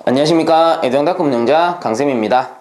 안녕하십니까. 애정닷컴 운영자 강쌤입니다.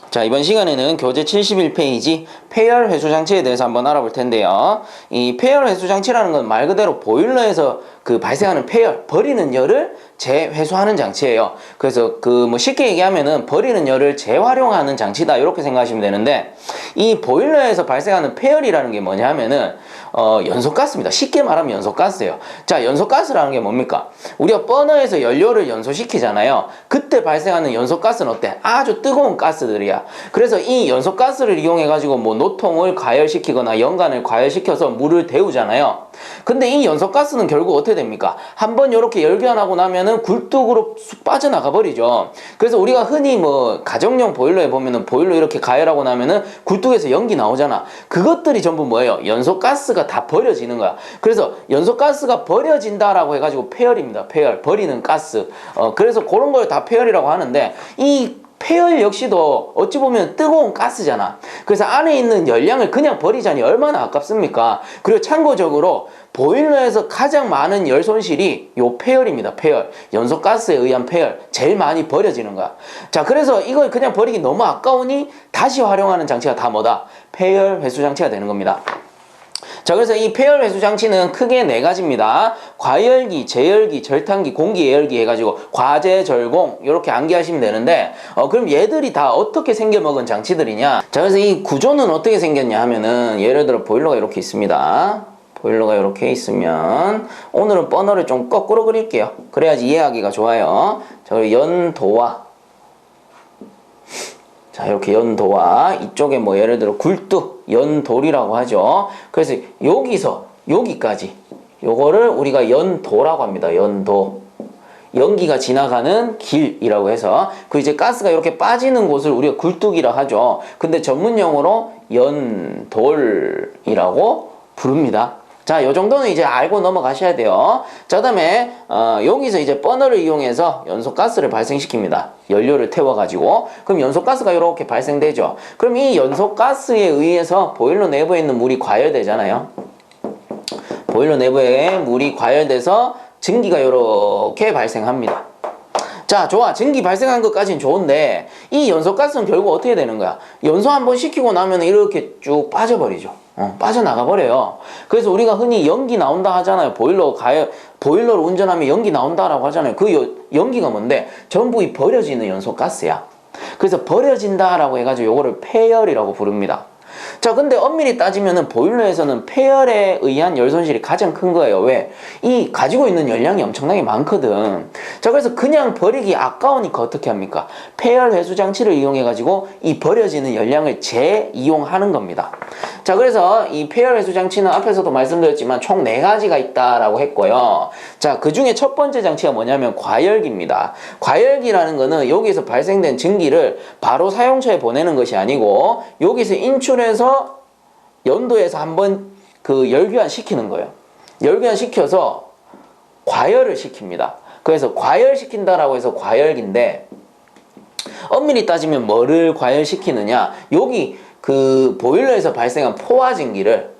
자, 이번 시간에는 교재 71페이지 폐열 회수 장치에 대해서 한번 알아볼 텐데요. 이 폐열 회수 장치라는 건 말 그대로 보일러에서 발생하는 폐열, 버리는 열을 재회수하는 장치예요. 그래서 쉽게 얘기하면은 버리는 열을 재활용하는 장치다, 이렇게 생각하시면 되는데, 이 보일러에서 발생하는 폐열이라는 게 뭐냐 하면은 연소가스입니다. 쉽게 말하면 연소가스예요. 자, 연소가스라는 게 뭡니까? 우리가 버너에서 연료를 연소시키잖아요. 그때 발생하는 연소가스는 어때? 아주 뜨거운 가스들이야. 그래서 이 연소가스를 이용해 가지고 노통을 과열시키거나 연간을 과열시켜서 물을 데우잖아요. 근데 이 연소가스는 결국 어떻게 됩니까? 한번 이렇게 열변하고 나면은 굴뚝으로 쑥 빠져나가 버리죠. 그래서 우리가 흔히 가정용 보일러에 보면은 보일러 이렇게 가열하고 나면은 굴뚝에서 연기 나오잖아. 그것들이 전부 뭐예요? 연소가스가 다 버려지는 거야. 그래서 연소가스가 버려진다라고 해가지고 폐열입니다. 폐열, 버리는 가스. 그래서 그런 걸 다 폐열이라고 하는데, 이 폐열 역시도 어찌 보면 뜨거운 가스잖아. 그래서 안에 있는 열량을 그냥 버리자니 얼마나 아깝습니까? 그리고 참고적으로 보일러에서 가장 많은 열 손실이 요 폐열입니다. 폐열, 연소가스에 의한 폐열, 제일 많이 버려지는 거야. 자, 그래서 이걸 그냥 버리기 너무 아까우니 다시 활용하는 장치가 다 뭐다? 폐열 회수 장치가 되는 겁니다. 자, 그래서 이 폐열 회수 장치는 크게 네 가지입니다. 과열기, 제열기, 절탄기, 공기 예열기 해가지고 과제절공 이렇게 암기하시면 되는데, 그럼 얘들이 다 어떻게 생겨먹은 장치들이냐? 자, 그래서 이 구조는 어떻게 생겼냐 하면은, 예를 들어 보일러가 이렇게 있습니다. 보일러가 이렇게 있으면, 오늘은 버너를 좀 거꾸로 그릴게요. 그래야지 이해하기가 좋아요. 자, 그리고 연도와, 자, 이렇게 연도와 이쪽에 예를 들어 굴뚝, 연돌이라고 하죠. 그래서 여기서 여기까지 요거를 우리가 연도라고 합니다. 연도. 연기가 지나가는 길이라고 해서, 이제 가스가 이렇게 빠지는 곳을 우리가 굴뚝이라 하죠. 근데 전문용어로 연돌이라고 부릅니다. 자, 요 정도는 이제 알고 넘어가셔야 돼요. 자, 그다음에 여기서 이제 버너를 이용해서 연소가스를 발생시킵니다. 연료를 태워가지고. 그럼 연소가스가 이렇게 발생되죠. 그럼 이 연소가스에 의해서 보일러 내부에 있는 물이 과열되잖아요. 보일러 내부에 물이 과열돼서 증기가 이렇게 발생합니다. 자, 좋아. 증기 발생한 것까지는 좋은데, 이 연소가스는 결국 어떻게 되는 거야? 연소 한번 시키고 나면 이렇게 쭉 빠져버리죠. 빠져나가 버려요. 그래서 우리가 흔히 연기 나온다 하잖아요. 보일러를 운전하면 연기 나온다라고 하잖아요. 그 연기가 뭔데? 전부 이 버려지는 연소가스야. 그래서 버려진다라고 해가지고 요거를 폐열이라고 부릅니다. 자, 근데 엄밀히 따지면은 보일러에서는 폐열에 의한 열 손실이 가장 큰 거예요. 왜? 이 가지고 있는 열량이 엄청나게 많거든. 자, 그래서 그냥 버리기 아까우니까 어떻게 합니까? 폐열 회수 장치를 이용해 가지고 이 버려지는 열량을 재이용하는 겁니다. 자, 그래서 이 폐열 회수 장치는 앞에서도 말씀드렸지만 총 4가지가 있다라고 했고요. 자, 그 중에 첫 번째 장치가 뭐냐면 과열기입니다. 과열기라는 거는 여기서 발생된 증기를 바로 사용처에 보내는 것이 아니고, 여기서 인출해서 연도에서 한번 열교환 시키는 거예요. 열교환 시켜서 과열을 시킵니다. 그래서 과열시킨다라고 해서 과열기인데, 엄밀히 따지면 뭐를 과열시키느냐? 여기 보일러에서 발생한 포화증기를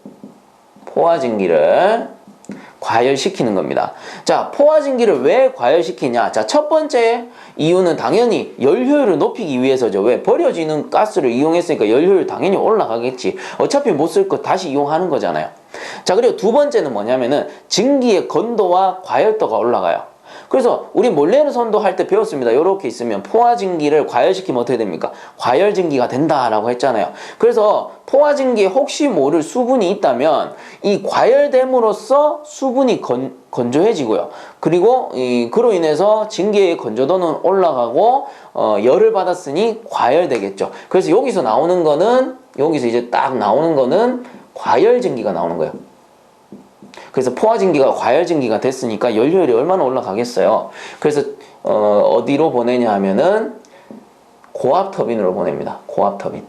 과열시키는 겁니다. 자, 포화증기를 왜 과열시키냐? 자, 첫 번째 이유는 당연히 열 효율을 높이기 위해서죠. 왜? 버려지는 가스를 이용했으니까 열 효율 당연히 올라가겠지. 어차피 못 쓸 거 다시 이용하는 거잖아요. 자, 그리고 두 번째는 뭐냐면은 증기의 건도와 과열도가 올라가요. 그래서 우리 몰레르선도 할 때 배웠습니다. 이렇게 있으면 포화증기를 과열시키면 어떻게 됩니까? 과열증기가 된다라고 했잖아요. 그래서 포화증기에 혹시 모를 수분이 있다면 이 과열됨으로써 수분이 건조해지고요. 그리고 그로 인해서 증기의 건조도는 올라가고 열을 받았으니 과열되겠죠. 그래서 여기서 이제 딱 나오는 거는 과열증기가 나오는 거예요. 그래서 포화증기가 과열증기가 됐으니까 연료율이 얼마나 올라가겠어요. 그래서 어디로 보내냐 하면은 고압터빈으로 보냅니다. 고압터빈.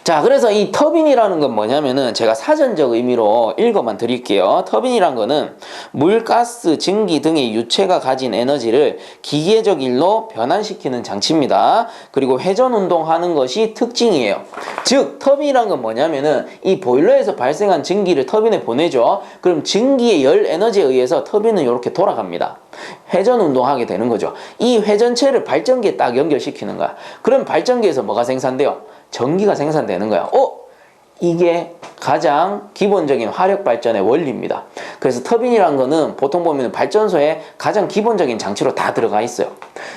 자, 그래서 이 터빈이라는 건 뭐냐면은 제가 사전적 의미로 읽어만 드릴게요. 터빈이란 거는 물, 가스, 증기 등의 유체가 가진 에너지를 기계적 일로 변환시키는 장치입니다. 그리고 회전 운동하는 것이 특징이에요. 즉, 터빈이란 건 뭐냐면은 이 보일러에서 발생한 증기를 터빈에 보내죠. 그럼 증기의 열 에너지에 의해서 터빈은 이렇게 돌아갑니다. 회전 운동하게 되는 거죠. 이 회전체를 발전기에 딱 연결시키는 거야. 그럼 발전기에서 뭐가 생산돼요? 전기가 생산되는 거야. 이게 가장 기본적인 화력 발전의 원리입니다. 그래서 터빈이란 거는 보통 보면 발전소에 가장 기본적인 장치로 다 들어가 있어요.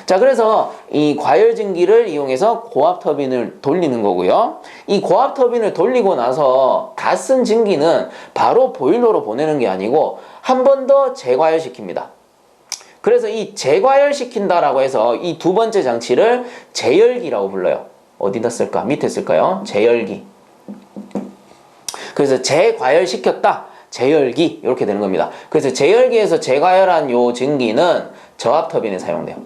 자, 그래서 이 과열 증기를 이용해서 고압 터빈을 돌리는 거고요. 이 고압 터빈을 돌리고 나서 다 쓴 증기는 바로 보일러로 보내는 게 아니고 한 번 더 재과열시킵니다. 그래서 이 재과열시킨다라고 해서 이 두 번째 장치를 재열기라고 불러요. 어디다 쓸까? 밑에 쓸까요? 재열기. 그래서 재과열시켰다. 재열기. 이렇게 되는 겁니다. 그래서 재열기에서 재과열한 요 증기는 저압터빈에 사용돼요.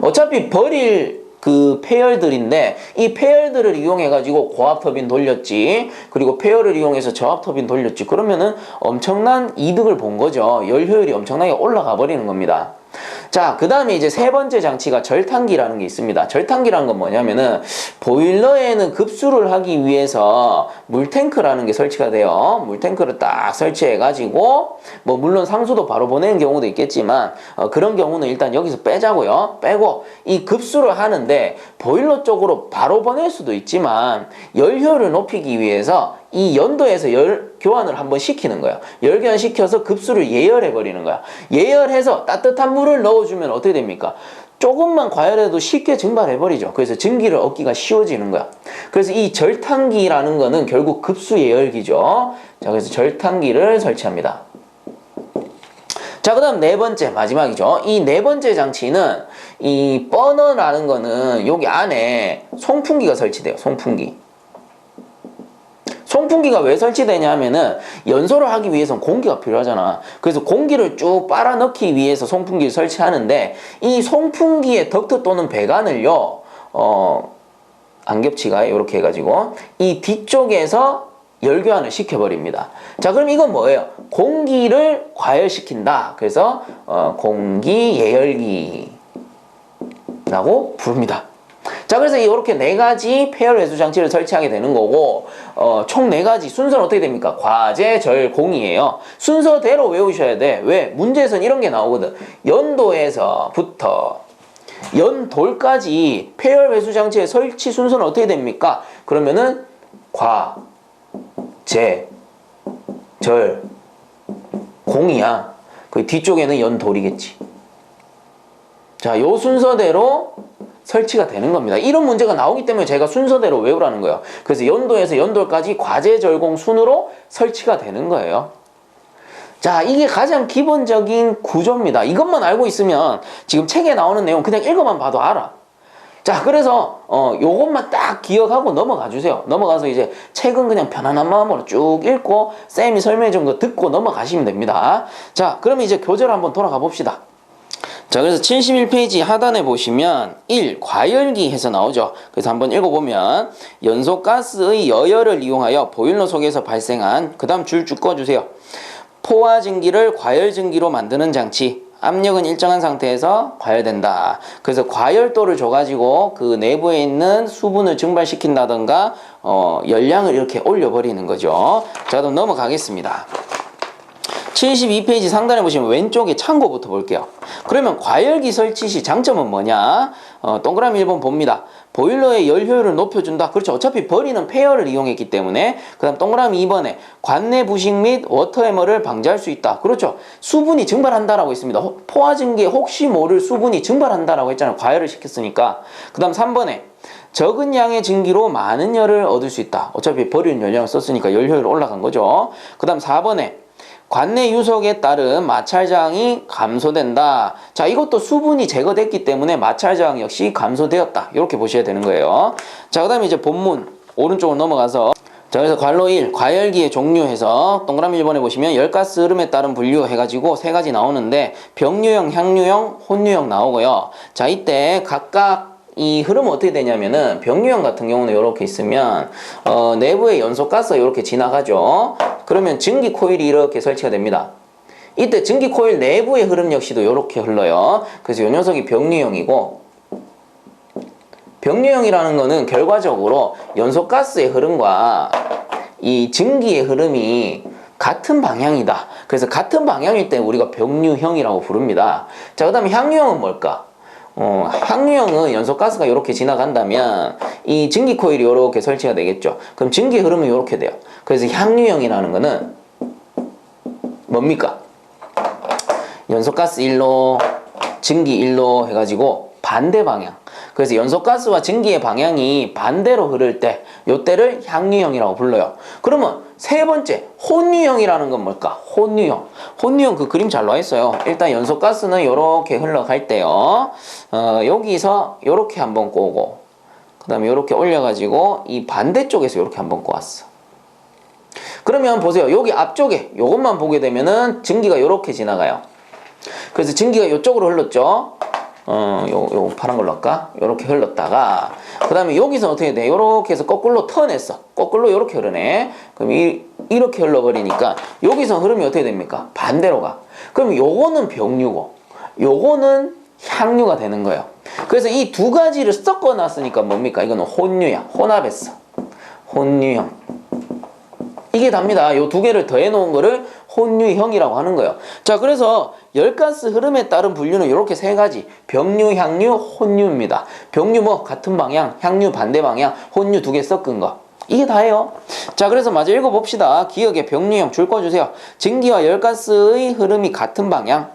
어차피 버릴 그 폐열들인데 이 폐열들을 이용해 가지고 고압터빈 돌렸지, 그리고 폐열을 이용해서 저압터빈 돌렸지, 그러면은 엄청난 이득을 본 거죠. 열 효율이 엄청나게 올라가 버리는 겁니다. 자, 그 다음에 이제 세 번째 장치가 절탄기라는 게 있습니다. 절탄기라는 건 뭐냐면은 보일러에는 급수를 하기 위해서 물탱크라는 게 설치가 돼요. 물탱크를 딱 설치해 가지고 뭐 물론 상수도 바로 보내는 경우도 있겠지만 그런 경우는 일단 여기서 빼자고요. 빼고 이 급수를 하는데 보일러 쪽으로 바로 보낼 수도 있지만 열 효율을 높이기 위해서 이 연도에서 열 교환을 한번 시키는 거야. 열 교환 시켜서 급수를 예열해 버리는 거야. 예열해서 따뜻한 물을 넣어주면 어떻게 됩니까? 조금만 과열해도 쉽게 증발해 버리죠. 그래서 증기를 얻기가 쉬워지는 거야. 그래서 이 절탄기라는 거는 결국 급수 예열기죠. 자, 그래서 절탄기를 설치합니다. 자, 그 다음 네 번째, 마지막이죠. 이 네 번째 장치는 이 버너라는 거는 여기 안에 송풍기가 설치돼요. 송풍기. 송풍기가 왜 설치되냐 하면은 연소를 하기 위해서는 공기가 필요하잖아. 그래서 공기를 쭉 빨아 넣기 위해서 송풍기를 설치하는데 이 송풍기의 덕트 또는 배관을요, 안 겹치가 이렇게 해가지고 이 뒤쪽에서 열교환을 시켜버립니다. 자, 그럼 이건 뭐예요? 공기를 과열시킨다. 그래서 공기 예열기라고 부릅니다. 자, 그래서 이렇게 네 가지 폐열 회수 장치를 설치하게 되는 거고, 총 네 가지 순서는 어떻게 됩니까? 과제, 절, 공이에요. 순서대로 외우셔야 돼. 왜? 문제에서는 이런 게 나오거든. 연도에서부터 연돌까지 폐열 회수 장치의 설치 순서는 어떻게 됩니까? 그러면은 과, 제, 절, 공이야. 그 뒤쪽에는 연돌이겠지. 자, 요 순서대로 설치가 되는 겁니다. 이런 문제가 나오기 때문에 제가 순서대로 외우라는 거예요. 그래서 연도에서 연돌까지 과제절공 순으로 설치가 되는 거예요. 자, 이게 가장 기본적인 구조입니다. 이것만 알고 있으면 지금 책에 나오는 내용 그냥 읽어만 봐도 알아. 자, 그래서 요것만 딱 기억하고 넘어가 주세요. 넘어가서 이제 책은 그냥 편안한 마음으로 쭉 읽고 쌤이 설명해 준 거 듣고 넘어가시면 됩니다. 자, 그러면 이제 교재로 한번 돌아가 봅시다. 자, 그래서 71페이지 하단에 보시면 1. 과열기 해서 나오죠. 그래서 한번 읽어보면 연소가스의 여열을 이용하여 보일러 속에서 발생한, 그 다음 줄 쭉 꺼주세요. 포화증기를 과열증기로 만드는 장치. 압력은 일정한 상태에서 과열된다. 그래서 과열도를 줘가지고 그 내부에 있는 수분을 증발시킨다던가 열량을 이렇게 올려버리는 거죠. 자, 그럼 넘어가겠습니다. 72페이지 상단에 보시면 왼쪽에 참고부터 볼게요. 그러면 과열기 설치 시 장점은 뭐냐? 동그라미 1번 봅니다. 보일러의 열 효율을 높여준다. 그렇죠. 어차피 버리는 폐열을 이용했기 때문에. 그 다음 동그라미 2번에 관내 부식 및 워터 해머를 방지할 수 있다. 그렇죠. 수분이 증발한다라고 했습니다. 포화증기에 혹시 모를 수분이 증발한다라고 했잖아요. 과열을 시켰으니까. 그 다음 3번에 적은 양의 증기로 많은 열을 얻을 수 있다. 어차피 버리는 열량을 썼으니까 열 효율 올라간 거죠. 그 다음 4번에 관내 유속에 따른 마찰저항이 감소된다. 자, 이것도 수분이 제거됐기 때문에 마찰저항 역시 감소되었다. 이렇게 보셔야 되는 거예요. 자, 그 다음에 이제 본문 오른쪽으로 넘어가서, 자, 그래서 괄호 1 과열기의 종류해서 동그라미 1번에 보시면 열가스 흐름에 따른 분류 해가지고 세 가지 나오는데 병류형, 향류형, 혼류형 나오고요. 자, 이때 각각 이 흐름은 어떻게 되냐면은 병류형 같은 경우는 이렇게 있으면 내부에 연소가스가 이렇게 지나가죠. 그러면 증기 코일이 이렇게 설치가 됩니다. 이때 증기 코일 내부의 흐름 역시도 이렇게 흘러요. 그래서 이 녀석이 병류형이고, 병류형이라는 거는 결과적으로 연소가스의 흐름과 이 증기의 흐름이 같은 방향이다. 그래서 같은 방향일 때 우리가 병류형이라고 부릅니다. 자, 그 다음에 향유형은 뭘까? 향유형은 연소가스가 이렇게 지나간다면 이 증기 코일이 이렇게 설치가 되겠죠. 그럼 증기 흐름은 이렇게 돼요. 그래서 향유형이라는 거는 뭡니까? 연소가스 1로, 증기 1로 해가지고 반대 방향. 그래서 연소가스와 증기의 방향이 반대로 흐를 때 요때를 향유형이라고 불러요. 그러면 세 번째 혼유형이라는 건 뭘까? 혼유형. 혼유형 그 그림 잘 나와 있어요. 일단 연소가스는 요렇게 흘러갈 때요. 여기서 요렇게 한번 꼬고, 그 다음에 요렇게 올려가지고 이 반대쪽에서 요렇게 한번 꼬았어. 그러면 보세요. 여기 앞쪽에 요것만 보게 되면은 증기가 요렇게 지나가요. 그래서 증기가 요쪽으로 흘렀죠. 요 파란 걸로 할까? 요렇게 흘렀다가, 그 다음에 여기서 어떻게 돼? 요렇게 해서 거꾸로 턴했어. 거꾸로 요렇게 흐르네. 그럼 이렇게 흘러버리니까 여기서 흐름이 어떻게 됩니까? 반대로 가. 그럼 요거는 병류고 요거는 향유가 되는 거예요. 그래서 이 두 가지를 섞어 놨으니까 뭡니까? 이거는 혼유야. 혼합했어. 혼유형. 이게 답니다. 요 두 개를 더해 놓은 거를 혼유형이라고 하는 거예요. 자, 그래서 열가스 흐름에 따른 분류는 이렇게 세 가지. 병류, 향유, 혼유입니다. 병류 뭐 같은 방향, 향유 반대 방향, 혼유 두 개 섞은 거. 이게 다예요. 자, 그래서 마저 읽어봅시다. 기억에 병류형 줄 꺼주세요. 증기와 열가스의 흐름이 같은 방향.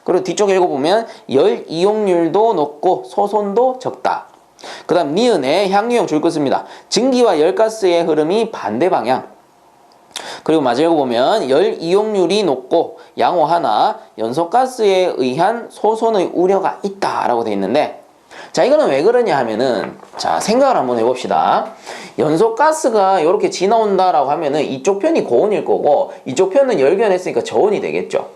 그리고 뒤쪽에 읽어보면 열 이용률도 높고 소손도 적다. 그 다음 니은에 향유형 줄 것입니다. 증기와 열가스의 흐름이 반대 방향. 그리고 마저 읽어보면 열 이용률이 높고 양호 하나 연소가스에 의한 소손의 우려가 있다라고 되어 있는데, 자, 이거는 왜 그러냐 하면은, 자, 생각을 한번 해봅시다. 연소가스가 이렇게 지나온다라고 하면은 이쪽 편이 고온일 거고 이쪽 편은 열변했으니까 저온이 되겠죠.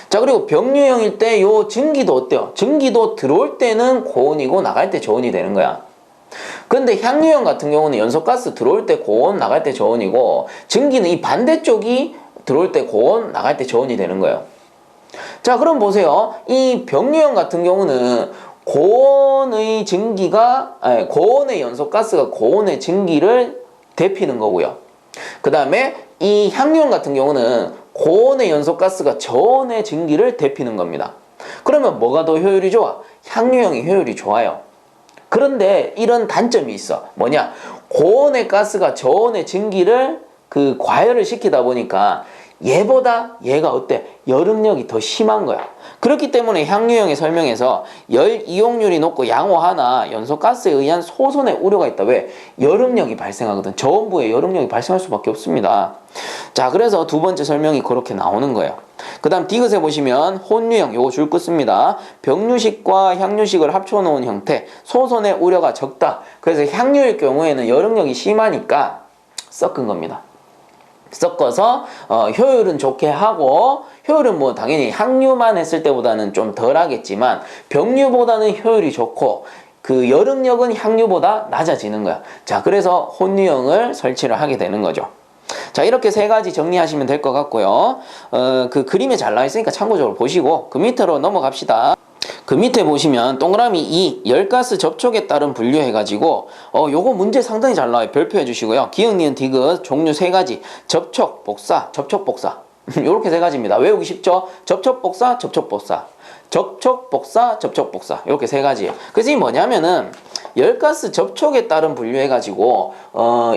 자, 그리고 병류형일 때 요 증기도 어때요? 증기도 들어올 때는 고온이고 나갈 때 저온이 되는 거야. 근데 향유형 같은 경우는 연소가스 들어올 때 고온, 나갈 때 저온이고, 증기는 이 반대쪽이 들어올 때 고온, 나갈 때 저온이 되는 거예요. 자, 그럼 보세요. 이 병류형 같은 경우는 고온의 연소가스가 고온의 증기를 데피는 거고요. 그 다음에 이 향유형 같은 경우는 고온의 연소가스가 저온의 증기를 데피는 겁니다. 그러면 뭐가 더 효율이 좋아? 향유형이 효율이 좋아요. 그런데 이런 단점이 있어. 뭐냐? 고온의 가스가 저온의 증기를 과열을 시키다 보니까 얘보다 얘가 어때? 열응력이 더 심한 거야. 그렇기 때문에 향유형의 설명에서 열 이용률이 높고 양호하나 연소가스에 의한 소손의 우려가 있다. 왜? 열응력이 발생하거든. 저온부에 열응력이 발생할 수밖에 없습니다. 자, 그래서 두 번째 설명이 그렇게 나오는 거예요. 그 다음 디귿에 보시면 혼유형, 요거 줄 것입니다. 병류식과 향유식을 합쳐놓은 형태, 소손의 우려가 적다. 그래서 향유일 경우에는 열응력이 심하니까 섞은 겁니다. 섞어서 효율은 좋게 하고, 효율은 뭐 당연히 향유만 했을 때보다는 좀 덜 하겠지만 병류보다는 효율이 좋고 그 열응력은 향유보다 낮아지는 거야. 자, 그래서 혼유형을 설치를 하게 되는 거죠. 자, 이렇게 세 가지 정리하시면 될 것 같고요. 그 그림에 잘 나와 있으니까 참고적으로 보시고 그 밑으로 넘어갑시다. 그 밑에 보시면 동그라미 2 열가스 접촉에 따른 분류 해가지고 요거 문제 상당히 잘 나와요. 별표해 주시고요. 기역, 니은, 디귿 종류 세 가지. 접촉, 복사, 접촉, 복사. 요렇게 세 가지입니다. 외우기 쉽죠? 접촉, 복사, 접촉, 복사. 접촉, 복사, 접촉, 복사. 이렇게 세 가지예요. 그래서 이 뭐냐면은 열가스 접촉에 따른 분류해가지고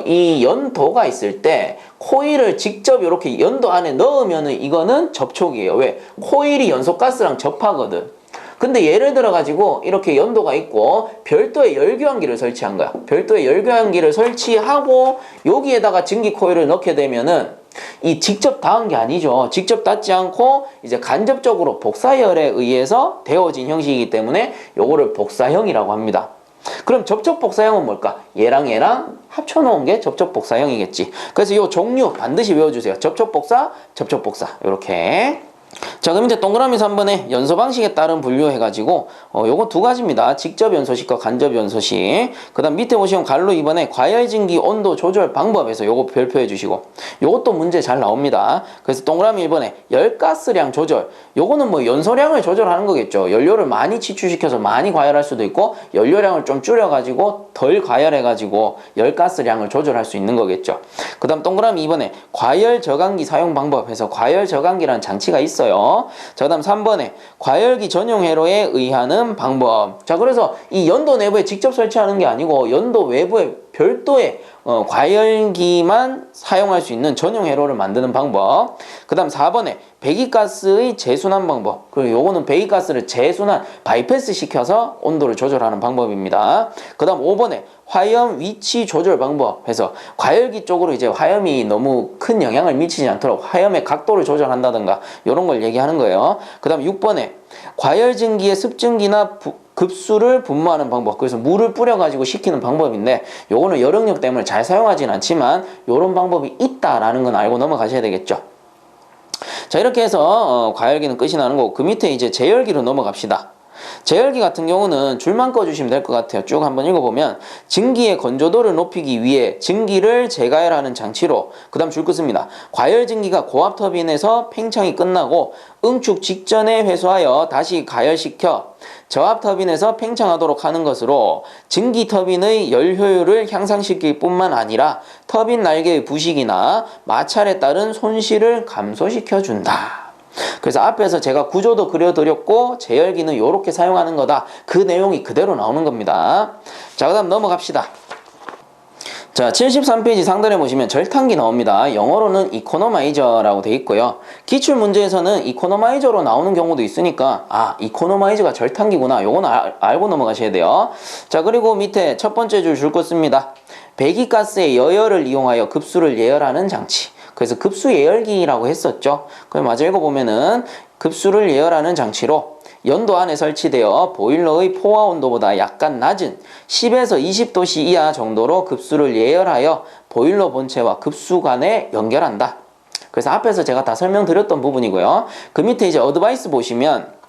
이 연도가 있을 때 코일을 직접 이렇게 연도 안에 넣으면은 이거는 접촉이에요. 왜? 코일이 연소가스랑 접하거든. 근데 예를 들어 가지고 이렇게 연도가 있고 별도의 열교환기를 설치한 거야. 별도의 열교환기를 설치하고 여기에다가 증기 코일을 넣게 되면은 이 직접 닿은 게 아니죠. 직접 닿지 않고 이제 간접적으로 복사열에 의해서 되어진 형식이기 때문에 요거를 복사형이라고 합니다. 그럼 접촉 복사형은 뭘까? 얘랑 얘랑 합쳐놓은 게 접촉 복사형이겠지. 그래서 요 종류 반드시 외워주세요. 접촉 복사, 접촉 복사. 요렇게. 자, 그럼 이제 동그라미 3번에 연소 방식에 따른 분류해가지고 요거 두 가지입니다. 직접 연소식과 간접 연소식. 그 다음 밑에 보시면 갈로 2번에 과열증기 온도 조절 방법에서 요거 별표해 주시고, 요것도 문제 잘 나옵니다. 그래서 동그라미 1번에 열가스량 조절, 요거는 뭐 연소량을 조절하는 거겠죠. 연료를 많이 치출시켜서 많이 과열할 수도 있고, 연료량을 좀 줄여가지고 덜 과열해가지고 열가스량을 조절할 수 있는 거겠죠. 그 다음 동그라미 2번에 과열 저감기 사용 방법에서 과열 저감기라는 장치가 있어요. 자, 그 다음 3번에 과열기 전용 회로에 의하는 방법. 자, 그래서 이 연도 내부에 직접 설치하는 게 아니고 연도 외부에 별도의 과열기만 사용할 수 있는 전용 회로를 만드는 방법. 그 다음 4번에 배기가스의 재순환 방법. 그리고 요거는 배기가스를 재순환, 바이패스 시켜서 온도를 조절하는 방법입니다. 그 다음 5번에 화염 위치 조절 방법 해서 과열기 쪽으로 이제 화염이 너무 큰 영향을 미치지 않도록 화염의 각도를 조절한다든가 이런 걸 얘기하는 거예요. 그 다음 6번에 과열증기의 습증기나 급수를 분무하는 방법. 그래서 물을 뿌려가지고 식히는 방법인데 요거는 열응력 때문에 잘 사용하진 않지만 요런 방법이 있다라는 건 알고 넘어가셔야 되겠죠. 자, 이렇게 해서 과열기는 끝이 나는 거고, 그 밑에 이제 제열기로 넘어갑시다. 제열기 같은 경우는 줄만 꺼주시면 될 것 같아요. 쭉 한번 읽어보면 증기의 건조도를 높이기 위해 증기를 재가열하는 장치로, 그 다음 줄 긋습니다. 과열 증기가 고압 터빈에서 팽창이 끝나고 응축 직전에 회수하여 다시 가열시켜 저압 터빈에서 팽창하도록 하는 것으로 증기 터빈의 열 효율을 향상시킬 뿐만 아니라 터빈 날개의 부식이나 마찰에 따른 손실을 감소시켜준다. 그래서 앞에서 제가 구조도 그려드렸고 제열기는 이렇게 사용하는 거다. 그 내용이 그대로 나오는 겁니다. 자, 그 다음 넘어갑시다. 자, 73페이지 상단에 보시면 절탄기 나옵니다. 영어로는 이코노마이저라고 돼 있고요. 기출문제에서는 이코노마이저로 나오는 경우도 있으니까 이코노마이저가 절탄기구나. 요건 알고 넘어가셔야 돼요. 자, 그리고 밑에 첫 번째 줄 긋습니다. 배기가스의 여열을 이용하여 급수를 예열하는 장치. 그래서 급수 예열기라고 했었죠. 그럼 마저 읽어보면은 급수를 예열하는 장치로 연도 안에 설치되어 보일러의 포화 온도보다 약간 낮은 10에서 20도씨 이하 정도로 급수를 예열하여 보일러 본체와 급수 간에 연결한다. 그래서 앞에서 제가 다 설명드렸던 부분이고요. 그 밑에 이제 어드바이스 보시면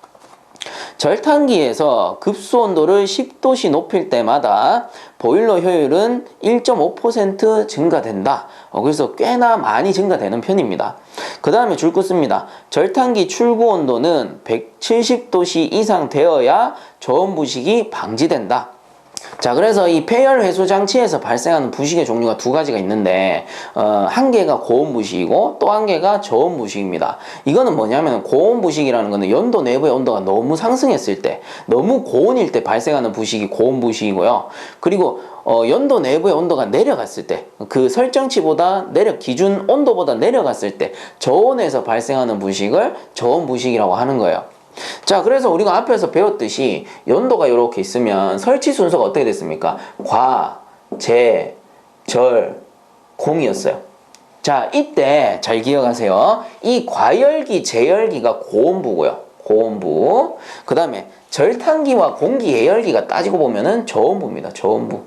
절탄기에서 급수 온도를 10도씨 높일 때마다 보일러 효율은 1.5% 증가된다. 그래서 꽤나 많이 증가되는 편입니다. 그 다음에 줄 긋습니다. 절탄기 출구 온도는 170도씨 이상 되어야 저온 부식이 방지된다. 자, 그래서 이 폐열 회수 장치에서 발생하는 부식의 종류가 두 가지가 있는데 한 개가 고온 부식이고 또 한 개가 저온 부식입니다. 이거는 뭐냐면 고온 부식이라는 거는 연도 내부의 온도가 너무 상승했을 때, 너무 고온일 때 발생하는 부식이 고온 부식이고요. 그리고 연도 내부의 온도가 내려갔을 때, 그 설정치보다 기준 온도보다 내려갔을 때 저온에서 발생하는 부식을 저온 부식이라고 하는 거예요. 자, 그래서 우리가 앞에서 배웠듯이 연도가 이렇게 있으면 설치 순서가 어떻게 됐습니까? 과, 제, 절, 공이었어요. 자, 이때 잘 기억하세요. 이 과열기, 제열기가 고온부고요. 고온부. 그 다음에 절탄기와 공기 예열기가 따지고 보면은 저온부입니다. 저온부.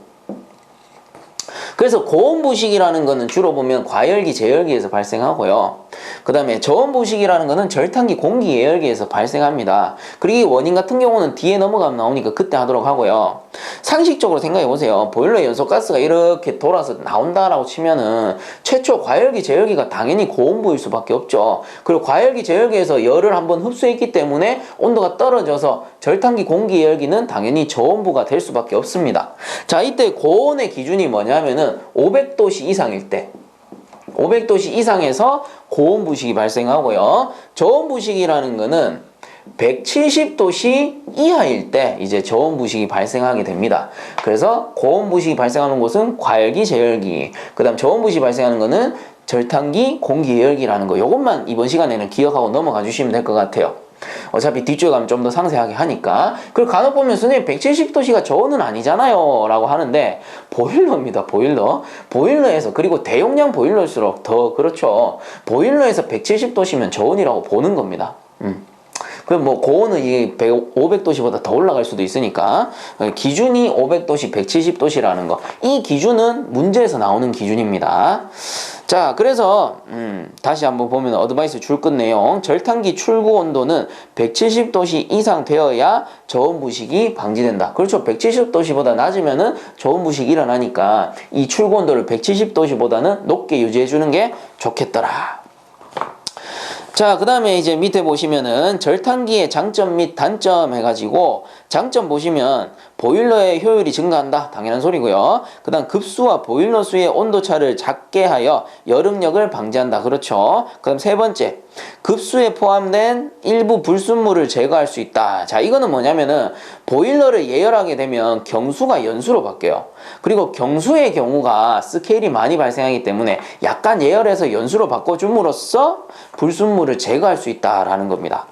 그래서 고온부식이라는 거는 주로 보면 과열기, 제열기에서 발생하고요. 그 다음에 저온부식이라는 거는 절탄기, 공기 예열기에서 발생합니다. 그리고 이 원인 같은 경우는 뒤에 넘어가면 나오니까 그때 하도록 하고요. 상식적으로 생각해 보세요. 보일러 연소가스가 이렇게 돌아서 나온다라고 치면은 최초 과열기, 제열기가 당연히 고온부일 수밖에 없죠. 그리고 과열기, 제열기에서 열을 한번 흡수했기 때문에 온도가 떨어져서 절탄기, 공기 예열기는 당연히 저온부가 될 수밖에 없습니다. 자, 이때 고온의 기준이 뭐냐면은 500도씨 이상일 때, 500도씨 이상에서 고온 부식이 발생하고요. 저온 부식이라는 거는 170도씨 이하일 때 이제 저온 부식이 발생하게 됩니다. 그래서 고온 부식이 발생하는 곳은 과열기, 제열기, 그 다음 저온 부식이 발생하는 거는 절탄기, 공기 예열기라는 거, 요것만 이번 시간에는 기억하고 넘어가 주시면 될 것 같아요. 어차피 뒤쪽에 가면 좀 더 상세하게 하니까. 그리고 간혹 보면 선생님 170도씨가 저온은 아니잖아요 라고 하는데 보일러입니다. 보일러. 보일러에서, 그리고 대용량 보일러일수록 더 그렇죠. 보일러에서 170도씨면 저온이라고 보는 겁니다. 그럼 뭐 고온은 이 500도씨보다 더 올라갈 수도 있으니까 기준이 500도씨, 170도씨라는 거. 이 기준은 문제에서 나오는 기준입니다. 자, 그래서 다시 한번 보면 어드바이스 줄 끝 내용. 절탄기 출구 온도는 170도씨 이상 되어야 저온 부식이 방지된다. 그렇죠. 170도씨보다 낮으면은 저온 부식이 일어나니까 이 출구 온도를 170도씨보다는 높게 유지해 주는 게 좋겠더라. 자, 그 다음에 이제 밑에 보시면은 절탄기의 장점 및 단점 해가지고 장점 보시면 보일러의 효율이 증가한다. 당연한 소리고요. 그 다음 급수와 보일러 수의 온도차를 작게 하여 여름력을 방지한다. 그렇죠. 그 다음 세 번째, 급수에 포함된 일부 불순물을 제거할 수 있다. 자, 이거는 뭐냐면은 보일러를 예열하게 되면 경수가 연수로 바뀌어요. 그리고 경수의 경우가 스케일이 많이 발생하기 때문에 약간 예열해서 연수로 바꿔줌으로써 불순물을 제거할 수 있다라는 겁니다.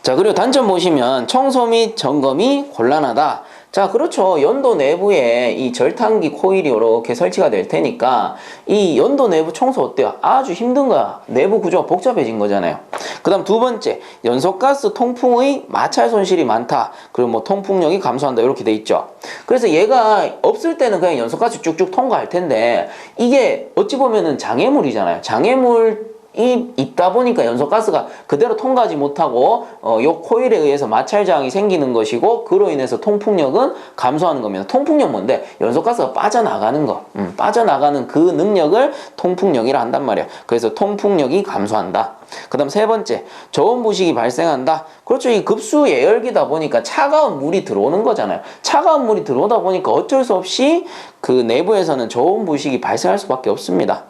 자, 그리고 단점 보시면 청소 및 점검이 곤란하다. 자, 그렇죠. 연도 내부에 이 절탄기 코일이 이렇게 설치가 될 테니까 이 연도 내부 청소 어때요? 아주 힘든 거야. 내부 구조가 복잡해진 거잖아요. 그 다음 두 번째, 연소가스 통풍의 마찰 손실이 많다. 그리고 뭐 통풍력이 감소한다. 이렇게 돼 있죠. 그래서 얘가 없을 때는 그냥 연소가스 쭉쭉 통과할 텐데 이게 어찌 보면은 장애물이잖아요. 장애물 이 있다 보니까 연소가스가 그대로 통과하지 못하고 요 코일에 의해서 마찰 저항이 생기는 것이고 그로 인해서 통풍력은 감소하는 겁니다. 통풍력 뭔데? 연소가스가 빠져나가는 거. 빠져나가는 그 능력을 통풍력이라 한단 말이야. 그래서 통풍력이 감소한다. 그 다음 세 번째, 저온 부식이 발생한다. 그렇죠. 이 급수 예열기다 보니까 차가운 물이 들어오는 거잖아요. 차가운 물이 들어오다 보니까 어쩔 수 없이 그 내부에서는 저온 부식이 발생할 수밖에 없습니다.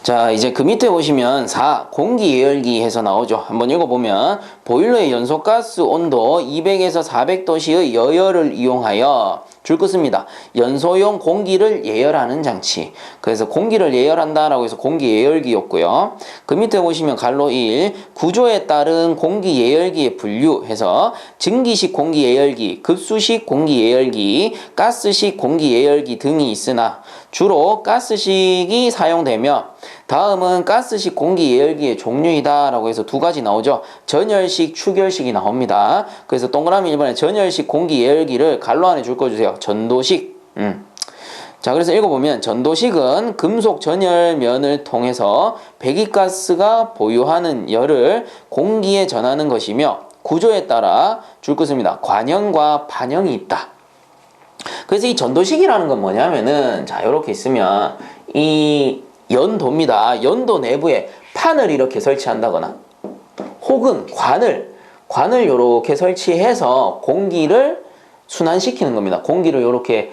자, 이제 그 밑에 보시면 4. 공기 예열기 해서 나오죠. 한번 읽어보면 보일러의 연소가스 온도 200에서 400도씨의 여열을 이용하여 줄 것입니다. 연소용 공기를 예열하는 장치. 그래서 공기를 예열한다라고 해서 공기 예열기였고요. 그 밑에 보시면 갈로 1. 구조에 따른 공기 예열기의 분류해서 증기식 공기 예열기, 급수식 공기 예열기, 가스식 공기 예열기 등이 있으나 주로 가스식이 사용되며 다음은 가스식 공기 예열기의 종류이다 라고 해서 두 가지 나오죠. 전열식, 추결식이 나옵니다. 그래서 동그라미 1번에 전열식 공기 예열기를 갈로 안에 줄 거 주세요. 전도식. 자, 그래서 읽어보면 전도식은 금속 전열면을 통해서 배기가스가 보유하는 열을 공기에 전하는 것이며 구조에 따라 줄 것입니다. 관형과 반형이 있다. 그래서 이 전도식이라는 건 뭐냐면은 자, 이렇게 있으면 이 연도입니다. 연도 내부에 판을 이렇게 설치한다거나 혹은 관을 이렇게 설치해서 공기를 순환시키는 겁니다. 공기를 이렇게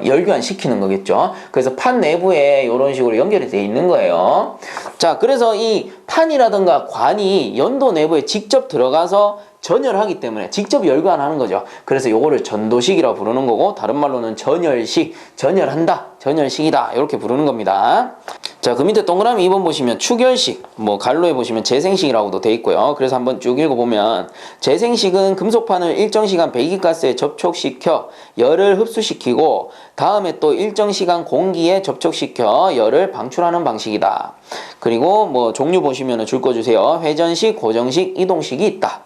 열교환시키는 거겠죠. 그래서 판 내부에 이런 식으로 연결이 되어 있는 거예요. 자, 그래서 이 판이라든가 관이 연도 내부에 직접 들어가서 전열하기 때문에 직접 열교환하는 거죠. 그래서 요거를 전도식이라고 부르는 거고 다른 말로는 전열식, 전열한다, 전열식이다 이렇게 부르는 겁니다. 자, 그 밑에 동그라미 2번 보시면 추결식, 뭐 갈로에 보시면 재생식이라고도 돼 있고요. 그래서 한번 쭉 읽어보면 재생식은 금속판을 일정 시간 배기가스에 접촉시켜 열을 흡수시키고 다음에 또 일정 시간 공기에 접촉시켜 열을 방출하는 방식이다. 그리고 뭐 종류 보시면 줄 거 주세요. 회전식, 고정식, 이동식이 있다.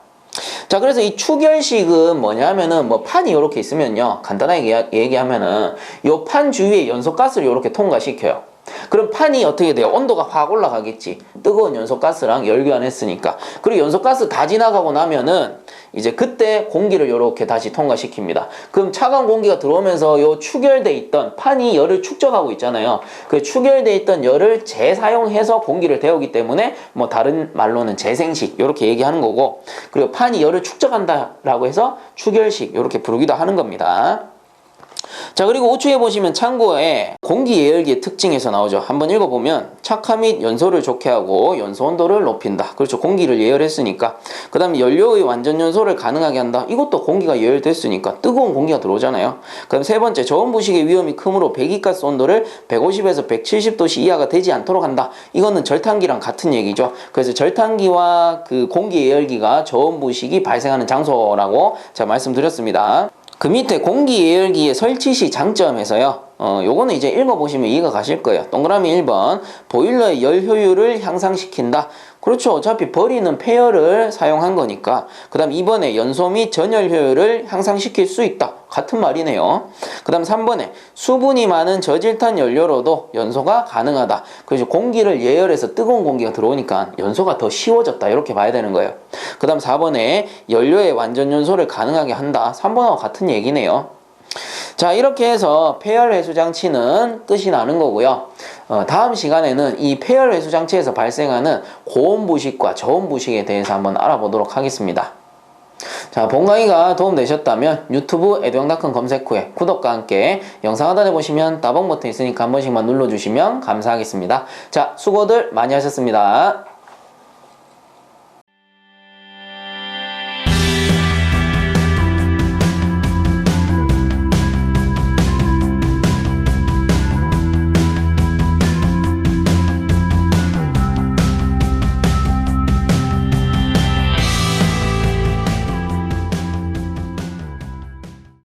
자, 그래서 이 추결식은 뭐냐면은 뭐 판이 이렇게 있으면요, 간단하게 얘기하면은 요 판 주위에 연소가스를 이렇게 통과시켜요. 그럼 판이 어떻게 돼요? 온도가 확 올라가겠지. 뜨거운 연소가스랑 열교환했으니까. 그리고 연소가스 다 지나가고 나면은 이제 그때 공기를 이렇게 다시 통과시킵니다. 그럼 차가운 공기가 들어오면서 요 축열돼 있던 판이 열을 축적하고 있잖아요. 그 축열돼 있던 열을 재사용해서 공기를 데우기 때문에 뭐 다른 말로는 재생식 이렇게 얘기하는 거고, 그리고 판이 열을 축적한다라고 해서 축열식 이렇게 부르기도 하는 겁니다. 자, 그리고 우측에 보시면 참고에 공기 예열기의 특징에서 나오죠. 한번 읽어보면 착화 및 연소를 좋게 하고 연소 온도를 높인다. 그렇죠. 공기를 예열했으니까. 그 다음에 연료의 완전 연소를 가능하게 한다. 이것도 공기가 예열됐으니까 뜨거운 공기가 들어오잖아요. 그럼 세 번째, 저온 부식의 위험이 크므로 배기가스 온도를 150에서 170도씨 이하가 되지 않도록 한다. 이거는 절탄기랑 같은 얘기죠. 그래서 절탄기와 그 공기 예열기가 저온 부식이 발생하는 장소라고 제가 말씀드렸습니다. 그 밑에 공기 예열기의 설치 시 장점에서요, 요거는 이제 읽어보시면 이해가 가실 거예요. 동그라미 1번, 보일러의 열 효율을 향상시킨다. 그렇죠. 어차피 버리는 폐열을 사용한 거니까. 그 다음 2번에 연소 및 전열 효율을 향상시킬 수 있다. 같은 말이네요. 그 다음 3번에 수분이 많은 저질탄 연료로도 연소가 가능하다. 그래서 공기를 예열해서 뜨거운 공기가 들어오니까 연소가 더 쉬워졌다. 이렇게 봐야 되는 거예요. 그 다음 4번에 연료의 완전 연소를 가능하게 한다. 3번하고 같은 얘기네요. 자, 이렇게 해서 폐열 회수 장치는 끝이 나는 거고요. 다음 시간에는 이 폐열 회수 장치에서 발생하는 고온 부식과 저온 부식에 대해서 한번 알아보도록 하겠습니다. 자, 본 강의가 도움되셨다면 유튜브 에듀앙닷컴 검색 후에 구독과 함께 영상 하단에 보시면 따봉 버튼 있으니까 한 번씩만 눌러주시면 감사하겠습니다. 자, 수고들 많이 하셨습니다.